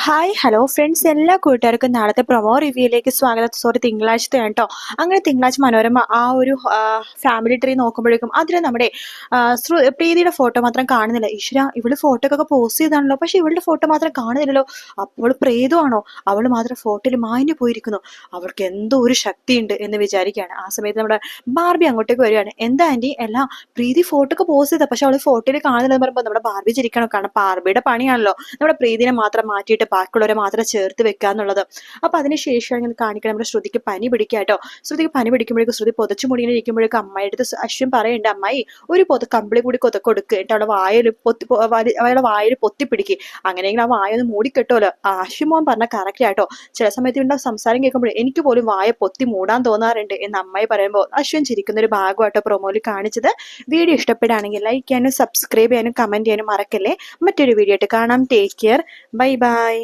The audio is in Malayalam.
ഹായ് ഹലോ ഫ്രണ്ട്സ്, എല്ലാ കൂട്ടുകാർക്കും നാളത്തെ പ്രൊമോ റിവ്യൂയിലേക്ക് സ്വാഗതം. സോറി, തിങ്കളാഴ്ചത്തെ കേട്ടോ. അങ്ങനെ തിങ്കളാഴ്ച മനോരമ ആ ഒരു ഫാമിലി ട്രീ നോക്കുമ്പോഴേക്കും അതിൽ നമ്മുടെ പ്രീതിയുടെ ഫോട്ടോ മാത്രം കാണുന്നില്ല. ഈശ്വര, ഇവള് ഫോട്ടോ ഒക്കെ പോസ്റ്റ് ചെയ്താണല്ലോ, പക്ഷെ ഇവളുടെ ഫോട്ടോ മാത്രം കാണുന്നില്ലല്ലോ. അപ്പോൾ പ്രേതമാണോ? അവൾ മാത്രം ഫോട്ടോയിൽ മാഞ്ഞു പോയിരിക്കുന്നു. അവൾക്ക് എന്തോ ഒരു ശക്തിയുണ്ട് എന്ന് വിചാരിക്കുകയാണ്. ആ സമയത്ത് നമ്മുടെ ബാർബി അങ്ങോട്ടേക്ക് വരികയാണ്. എന്താ ആന്റി, എല്ലാം പ്രീതി ഫോട്ടോ ഒക്കെ പോസ്റ്റ് ചെയ്ത, പക്ഷെ അവൾ ഫോട്ടോയിൽ കാണുന്നില്ലെന്ന് പറയുമ്പോൾ നമ്മുടെ ബാർബി ചിരിക്കണം. കാരണം ബാർബിയുടെ പണിയാണല്ലോ നമ്മുടെ പ്രീതിനെ മാത്രം മാറ്റിയിട്ട് ബാക്കിയുള്ളവരെ മാത്രം ചേർത്ത് വെക്കുക എന്നുള്ളത്. അപ്പൊ അതിനുശേഷം ഇങ്ങനെ കാണിക്കണം, നമ്മുടെ ശ്രുതിക്ക് പനി പിടിക്കുക കേട്ടോ. ശ്രുതിക്ക് പനി പിടിക്കുമ്പോഴേക്കും ശ്രുതി പൊതച്ചു മുടിങ്ങനെ ഇരിക്കുമ്പോഴേക്കും അമ്മയുടെ അടുത്ത് അശ്വിൻ പറയുന്നുണ്ട്, അമ്മായി ഒരു കമ്പിളി കൂടി കൊടുക്കുക എന്നിട്ട് അവളുടെ അവളുടെ വായിൽ പൊത്തിപ്പിടിക്കുക. അങ്ങനെയെങ്കിൽ ആ വായൊന്ന് മൂടിക്കെട്ടുമല്ലോ. അശ്വിൻ മോൻ പറഞ്ഞ കറക്റ്റ് ആട്ടോ. ചില സമയത്ത് ഉണ്ടാവും സംസാരം കേൾക്കുമ്പോൾ എനിക്ക് പോലും വായ പൊത്തി മൂടാൻ തോന്നാറുണ്ട് എന്ന് അമ്മായി പറയുമ്പോൾ അശ്വിൻ ചിരിക്കുന്ന ഒരു ഭാഗമായിട്ടോ പ്രൊമോയിൽ കാണിച്ചത്. വീഡിയോ ഇഷ്ടപ്പെടുകയാണെങ്കിൽ ലൈക്ക് ചെയ്യാനും സബ്സ്ക്രൈബ് ചെയ്യാനും കമന്റ് ചെയ്യാനും മറക്കല്ലേ. മറ്റൊരു വീഡിയോ ആയിട്ട് കാണാം. Take care. Bye bye.